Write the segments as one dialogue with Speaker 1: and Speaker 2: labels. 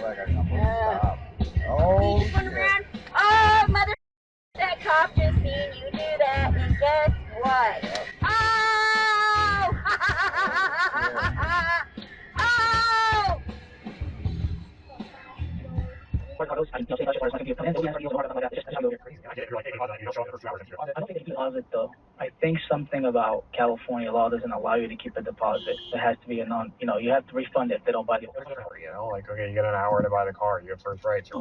Speaker 1: Stop. Oh,
Speaker 2: he's going around. Oh, mother, that cop just seen you do that, and guess what? Oh! Oh!
Speaker 3: I don't think they deposit though. I think something about California law doesn't allow you to keep a deposit. It has to be a non, you have to refund it if they don't buy the car.
Speaker 1: You know, like, okay, you get an hour to buy the car. You have first rights.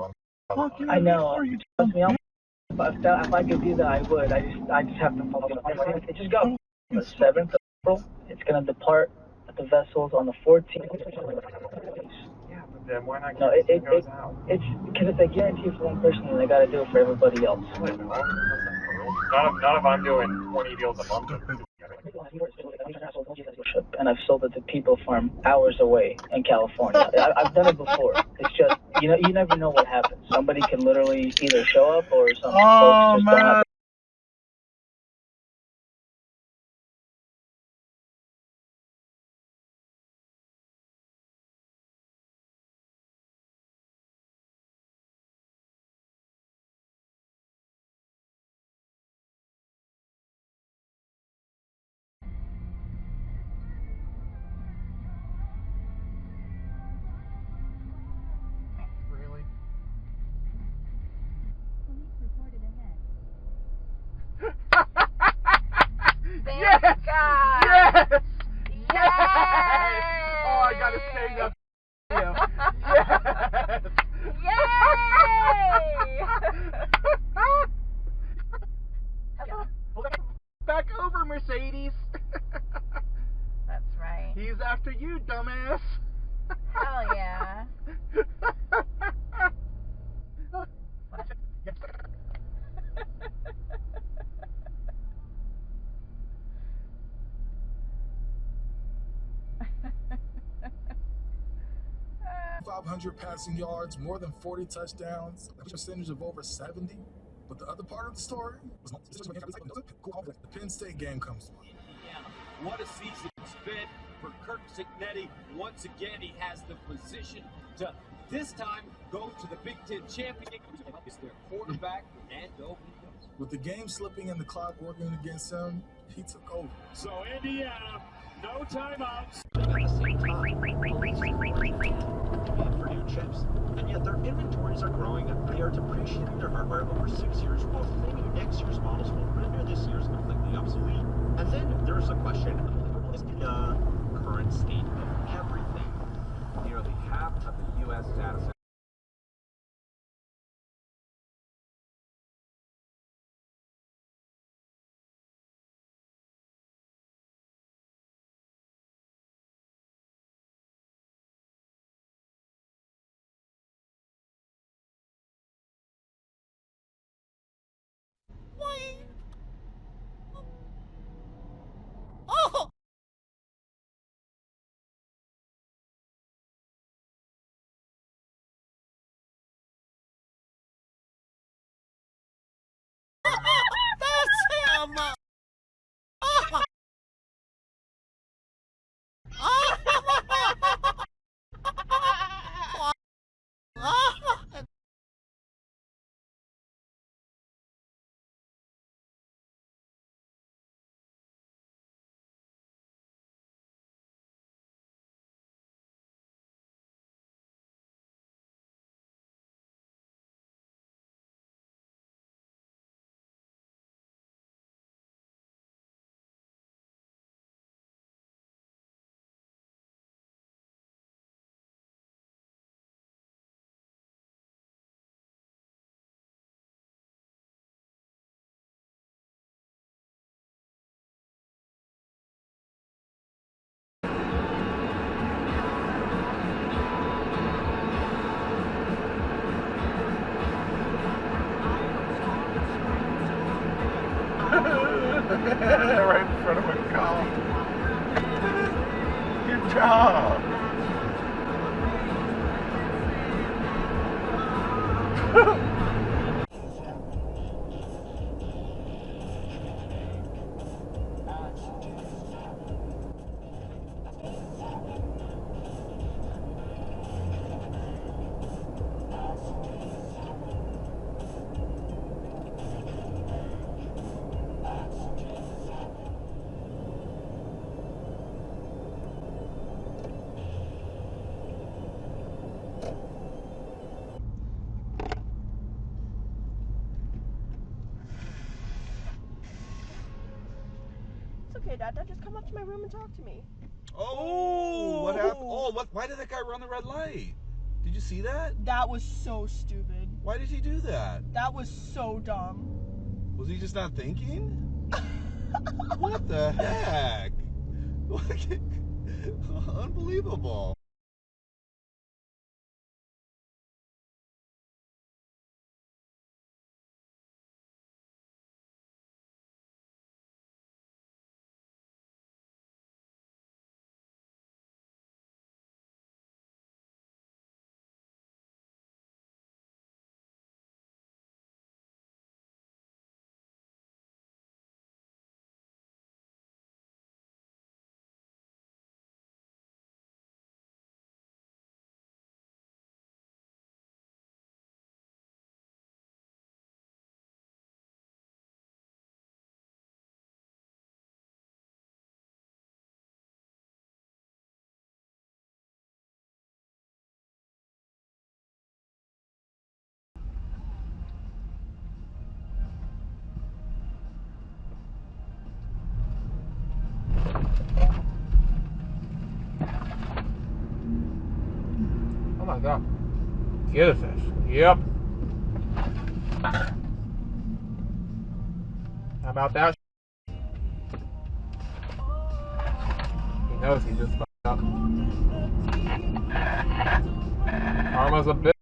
Speaker 3: I know. Trust me, if I could do that, I would. I just have to follow it. Just go. The 7th of April, it's going to depart at the vessels on the 14th.
Speaker 1: Yeah, but then why not
Speaker 3: No,
Speaker 1: get goes out?
Speaker 3: it's because it's a guarantee for one person, and they got to do it for everybody else.
Speaker 1: Not if I'm doing 20 deals a month.
Speaker 3: And I've sold it to people from hours away in California. I've done it before. It's just, you never know what happens. Somebody can literally either show up or some folks just don't have.
Speaker 1: Really?
Speaker 2: Yes! God.
Speaker 1: Yes!
Speaker 2: Yes!
Speaker 1: Oh, I gotta save that video. Yes!
Speaker 2: Yay!
Speaker 1: Back over, Mercedes.
Speaker 2: That's right.
Speaker 1: He's after you, dumbass.
Speaker 2: Hell yeah.
Speaker 4: 500 passing yards, more than 40 touchdowns, a percentage of over 70. But the other part of the story was the Penn State game comes to mind.
Speaker 5: Yeah, what a season it's been for Kirk Cignetti. Once again, he has the position to this time go to the Big Ten championship. It's their quarterback, and over he goes.
Speaker 4: With the game slipping and the clock working against him, he took over.
Speaker 5: So Indiana, no timeouts.
Speaker 6: At the same time, police are for new chips, and yet their inventories are growing. They are depreciating their hardware over 6 years, while claiming next year's models will render this year's completely obsolete. And then there's a question: is the current state of everything? Nearly half of the U.S. data centers.
Speaker 1: Right in front of a cop. Good job.
Speaker 7: okay, Dad. Just come up to my room and talk to me.
Speaker 8: Oh, what happened? Oh, what? Why did that guy run the red light? Did you see that?
Speaker 7: That was so stupid.
Speaker 8: Why did he do that?
Speaker 7: That was so dumb.
Speaker 8: Was he just not thinking? What the heck? Unbelievable.
Speaker 1: Oh my god. Get a fish. Yep. How about that? He knows he just fucked up. Karma's a bitch.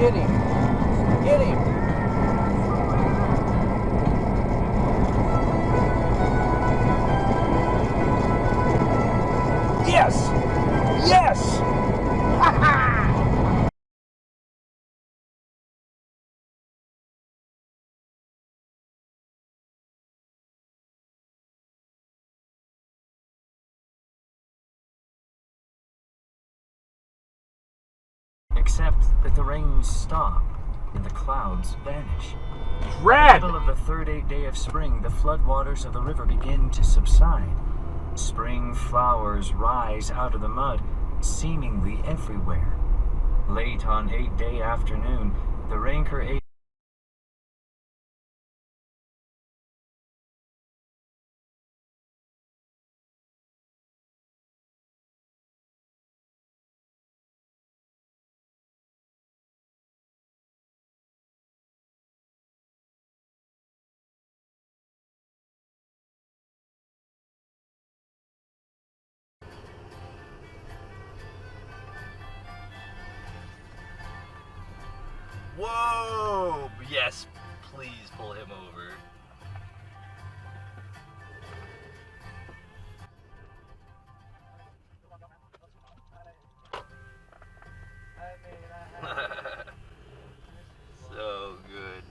Speaker 1: Get him! Get him! Yes! Yes! Ha ha!
Speaker 9: Except that the rains stop and the clouds vanish.
Speaker 1: Red!
Speaker 9: In the middle of the third 8th day of spring, the floodwaters of the river begin to subside. Spring flowers rise out of the mud, seemingly everywhere. Late on 8th day afternoon, the Ranker 8
Speaker 10: Whoa! Yes, please pull him over. So good.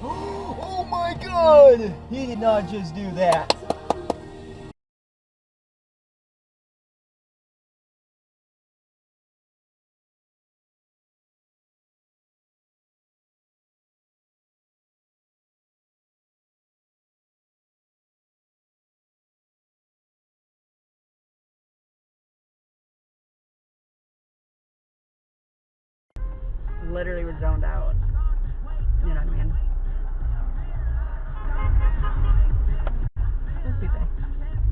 Speaker 11: Oh my god! He did not just do that.
Speaker 7: Literally was zoned out. You know what I mean?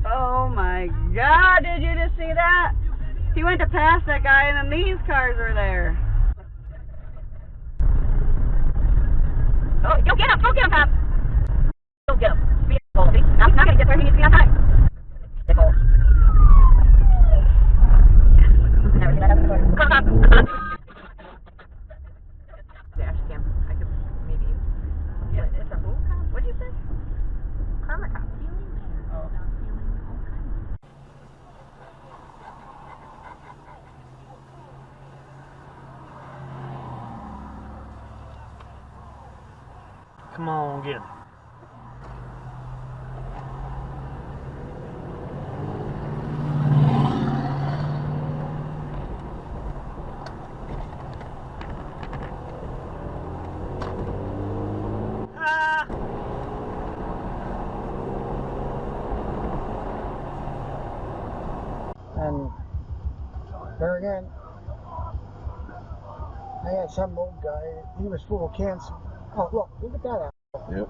Speaker 7: Oh my god, did you just see that? He went to pass that guy and then these cars were there. Oh, go get him, Pap. Go get him. I'm not gonna get there, he needs to be on time.
Speaker 11: Come on, get it.
Speaker 12: And there again, I had some old guy, he was full of cancer. Oh, look at that.
Speaker 13: Yep.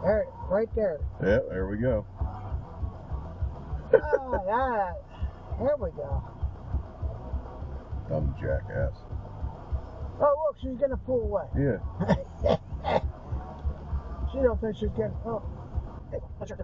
Speaker 12: There, right there.
Speaker 13: Yeah, there we go.
Speaker 12: There we go.
Speaker 13: Dumb jackass.
Speaker 12: Oh, look, she's gonna pull away.
Speaker 13: Yeah.
Speaker 12: She don't think she's getting. Oh. Hey, what's your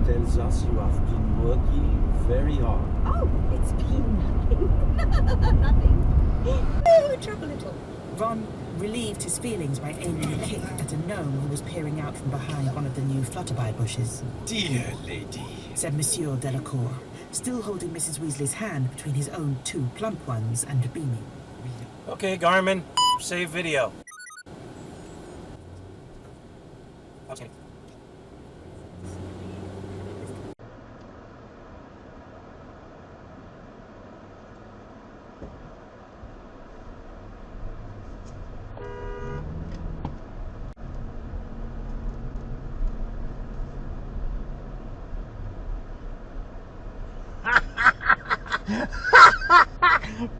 Speaker 14: Tells us you have been working very hard.
Speaker 15: Oh, it's been nothing. Nothing. Oh, trouble at all.
Speaker 16: Ron relieved his feelings by aiming a kick at a gnome who was peering out from behind one of the new flutterby bushes.
Speaker 14: Dear lady,
Speaker 16: said Monsieur Delacour, still holding Mrs. Weasley's hand between his own two plump ones and beaming.
Speaker 11: Okay, Garmin, save video. Okay.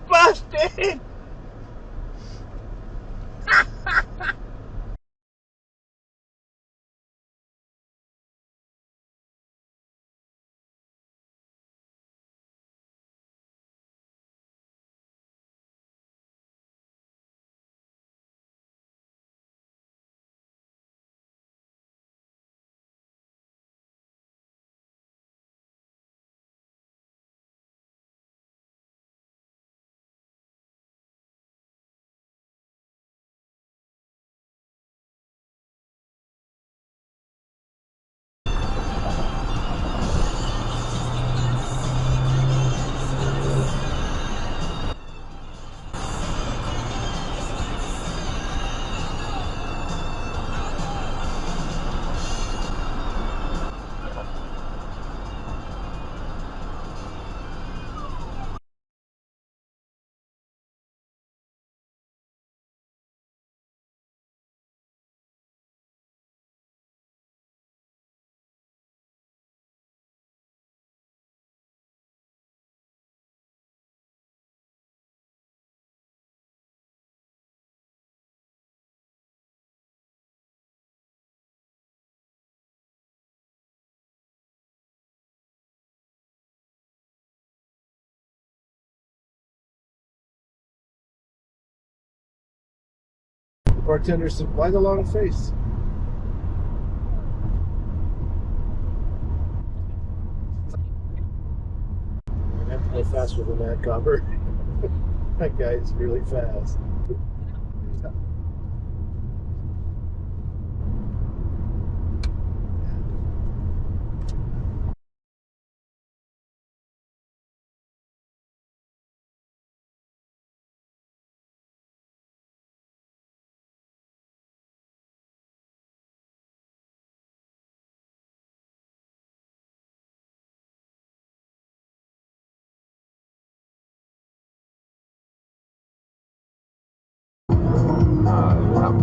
Speaker 11: Busted!
Speaker 17: Bartender said, why the long face? I have to go faster than that, Copper. That guy is really fast.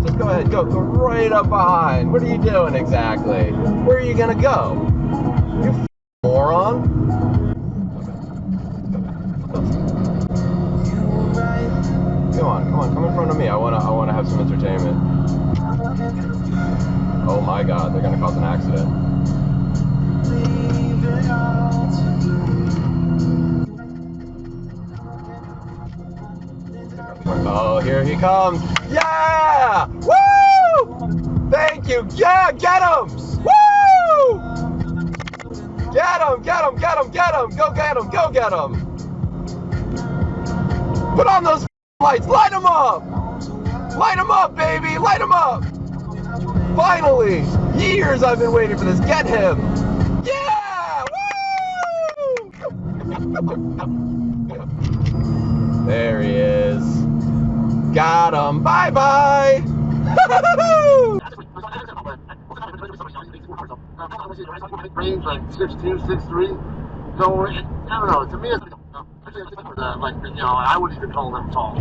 Speaker 18: Just go ahead, go right up behind. What are you doing exactly? Where are you gonna go? You moron. Come on, come in front of me. I wanna have some entertainment. Oh my God, they're gonna cause an accident. Oh, here he comes. Yeah! Woo! Thank you. Yeah, get him! Woo! Get him, get him, get him, get him! Go get him, go get him! Put on those lights, light them up! Light them up, baby, light them up! Finally! Years I've been waiting for this. Get him! Yeah! Woo! There he is. Got him. Bye-bye!
Speaker 17: Range like 6'2", 6'3". So I don't know. To me, it's like, you know, I wouldn't even call him tall.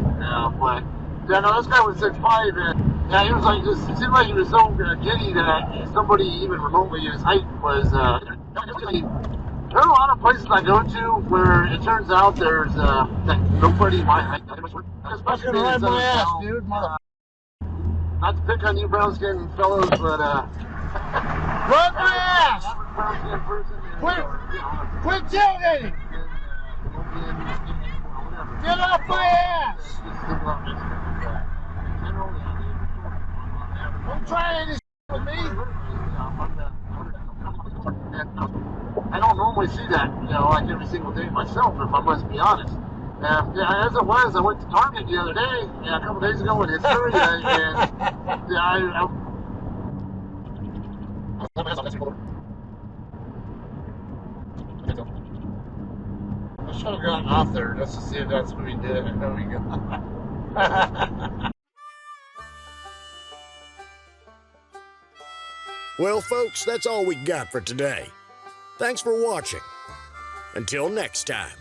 Speaker 17: But yeah, no, this guy was 6'5", and yeah, he was like, it seemed like he was so giddy that somebody even remotely his height was. There are a lot of places I go to where it turns out there's like nobody my height. Especially in my ass, dude. Not to pick on you brown skinned fellows, but
Speaker 12: Run my ass! Quit tailgating! Get off my ass! Don't try any with me.
Speaker 17: I don't normally see that, you know, like every single day myself, if I must be honest. Yeah, as it was, I went to Target the other day, a couple days ago in Hysteria, and yeah,
Speaker 12: I should have gotten off there just to see if that's what we did. There we go.
Speaker 19: Well, folks, that's all we got for today. Thanks for watching. Until next time.